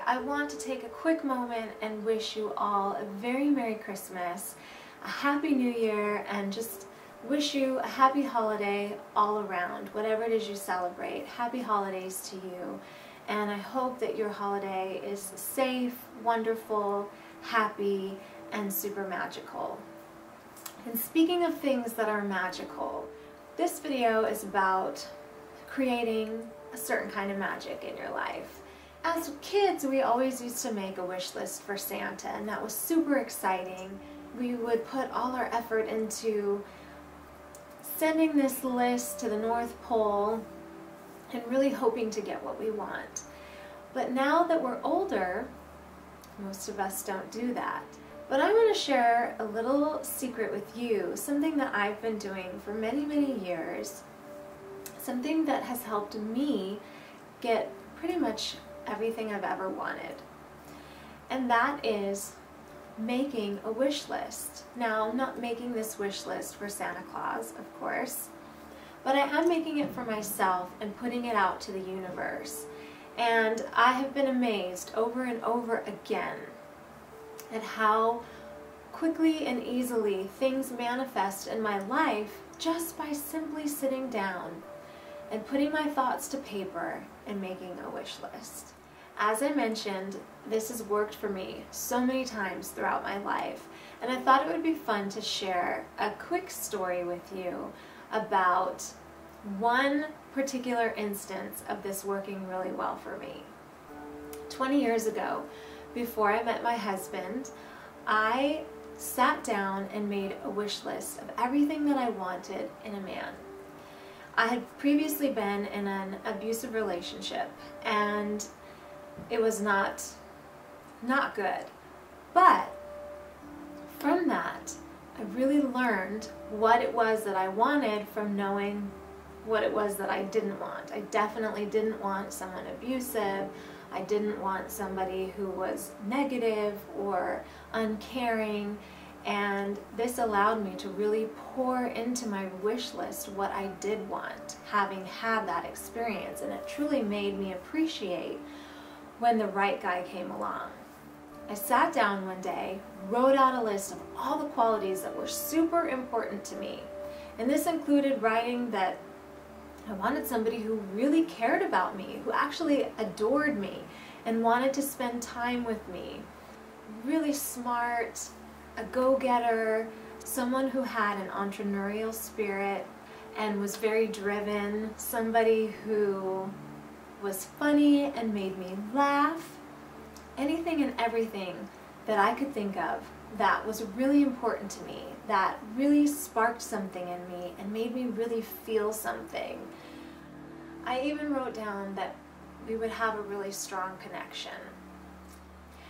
I want to take a quick moment and wish you all a very Merry Christmas, a Happy New Year, and just wish you a happy holiday all around. Whatever it is you celebrate, happy holidays to you. And I hope that your holiday is safe, wonderful, happy, and super magical. And speaking of things that are magical, this video is about creating a certain kind of magic in your life. As kids, we always used to make a wish list for Santa, and that was super exciting. We would put all our effort into sending this list to the North Pole and really hoping to get what we want. But now that we're older, most of us don't do that. But I want to share a little secret with you, something that I've been doing for many, many years, something that has helped me get pretty much everything I've ever wanted. And that is making a wish list. Now, I'm not making this wish list for Santa Claus, of course, but I am making it for myself and putting it out to the universe. And I have been amazed over and over again at how quickly and easily things manifest in my life just by simply sitting down and putting my thoughts to paper and making a wish list. As I mentioned, this has worked for me so many times throughout my life, and I thought it would be fun to share a quick story with you about one particular instance of this working really well for me. 20 years ago, before I met my husband, I sat down and made a wish list of everything that I wanted in a man. I had previously been in an abusive relationship, and it was not good. But from that, I really learned what it was that I wanted from knowing what it was that I didn't want. I definitely didn't want someone abusive. I didn't want somebody who was negative or uncaring. And this allowed me to really pour into my wish list what I did want, having had that experience. And it truly made me appreciate when the right guy came along. I sat down one day, wrote out a list of all the qualities that were super important to me. And this included writing that I wanted somebody who really cared about me, who actually adored me and wanted to spend time with me. Really smart, a go-getter, someone who had an entrepreneurial spirit and was very driven, somebody who was funny and made me laugh. Anything and everything that I could think of that was really important to me, that really sparked something in me and made me really feel something. I even wrote down that we would have a really strong connection.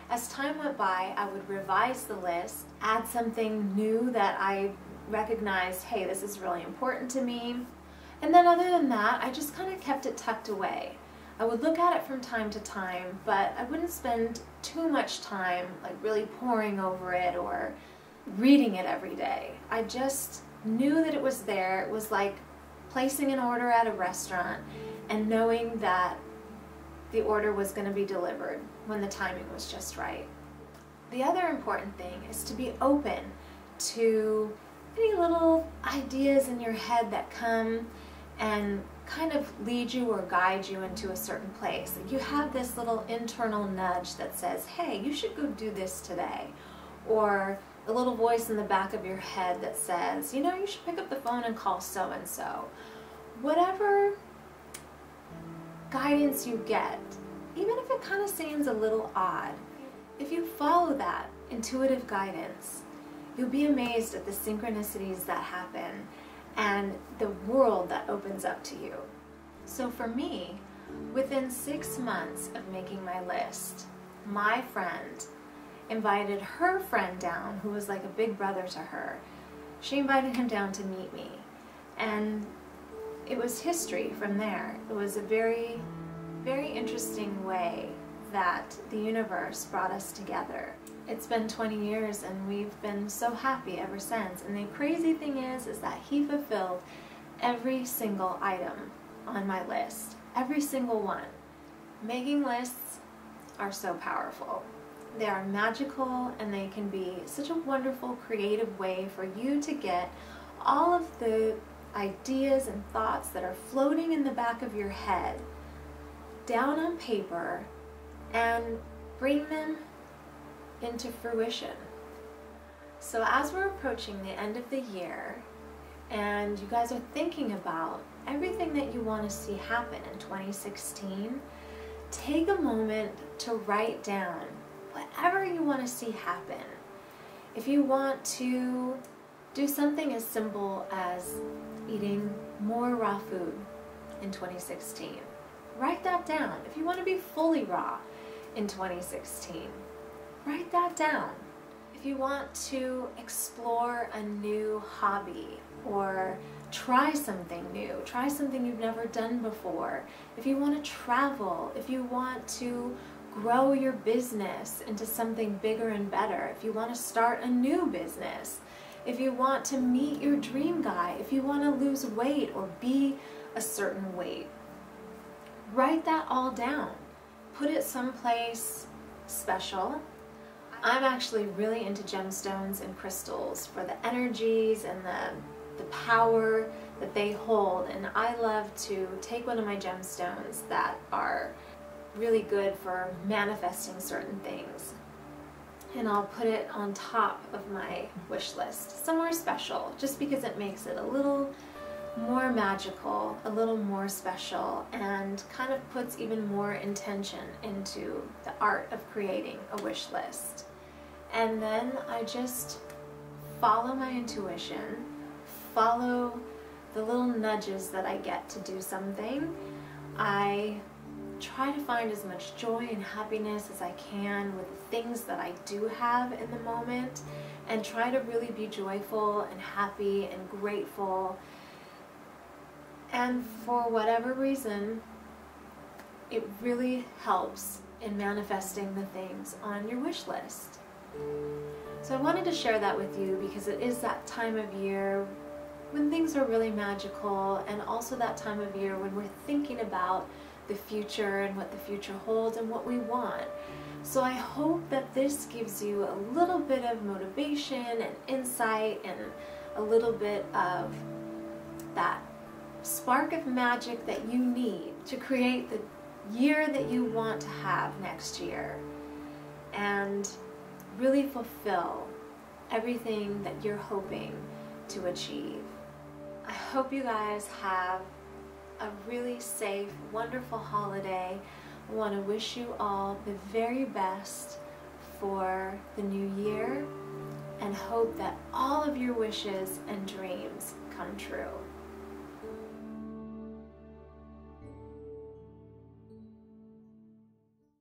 As time went by, I would revise the list, add something new that I recognized, hey, this is really important to me. And then other than that, I just kind of kept it tucked away. I would look at it from time to time, but I wouldn't spend too much time like really poring over it or reading it every day. I just knew that it was there. It was like placing an order at a restaurant and knowing that the order was going to be delivered when the timing was just right. The other important thing is to be open to any little ideas in your head that come and kind of lead you or guide you into a certain place. You have this little internal nudge that says, hey, you should go do this today. Or a little voice in the back of your head that says, you know, you should pick up the phone and call so-and-so. Whatever guidance you get, even if it kind of seems a little odd, if you follow that intuitive guidance, you'll be amazed at the synchronicities that happen and the world that opens up to you. So for me, within 6 months of making my list, my friend invited her friend down, who was like a big brother to her. She invited him down to meet me, and it was history from there. It was a very, very interesting way that the universe brought us together. It's been 20 years and we've been so happy ever since. And the crazy thing is that he fulfilled every single item on my list. Every single one. Making lists are so powerful. They are magical, and they can be such a wonderful, creative way for you to get all of the ideas and thoughts that are floating in the back of your head down on paper and bring them into fruition. So as we're approaching the end of the year and you guys are thinking about everything that you want to see happen in 2016, take a moment to write down whatever you want to see happen. If you want to do something as simple as eating more raw food in 2016, write that down. If you want to be fully raw in 2016, write that down. If you want to explore a new hobby or try something new, try something you've never done before, if you want to travel, if you want to grow your business into something bigger and better, if you want to start a new business, if you want to meet your dream guy, if you want to lose weight or be a certain weight, write that all down. Put it someplace special. I'm actually really into gemstones and crystals for the energies and the power that they hold, and I love to take one of my gemstones that are really good for manifesting certain things, and I'll put it on top of my wish list, somewhere special, just because it makes it a little more magical, a little more special, and kind of puts even more intention into the art of creating a wish list. And then I just follow my intuition, follow the little nudges that I get to do something. I try to find as much joy and happiness as I can with the things that I do have in the moment, and try to really be joyful and happy and grateful. And for whatever reason, it really helps in manifesting the things on your wish list. So I wanted to share that with you because it is that time of year when things are really magical, and also that time of year when we're thinking about the future and what the future holds and what we want. So I hope that this gives you a little bit of motivation and insight and a little bit of that spark of magic that you need to create the year that you want to have next year and really fulfill everything that you're hoping to achieve. I hope you guys have a really safe, wonderful holiday. I want to wish you all the very best for the new year and hope that all of your wishes and dreams come true.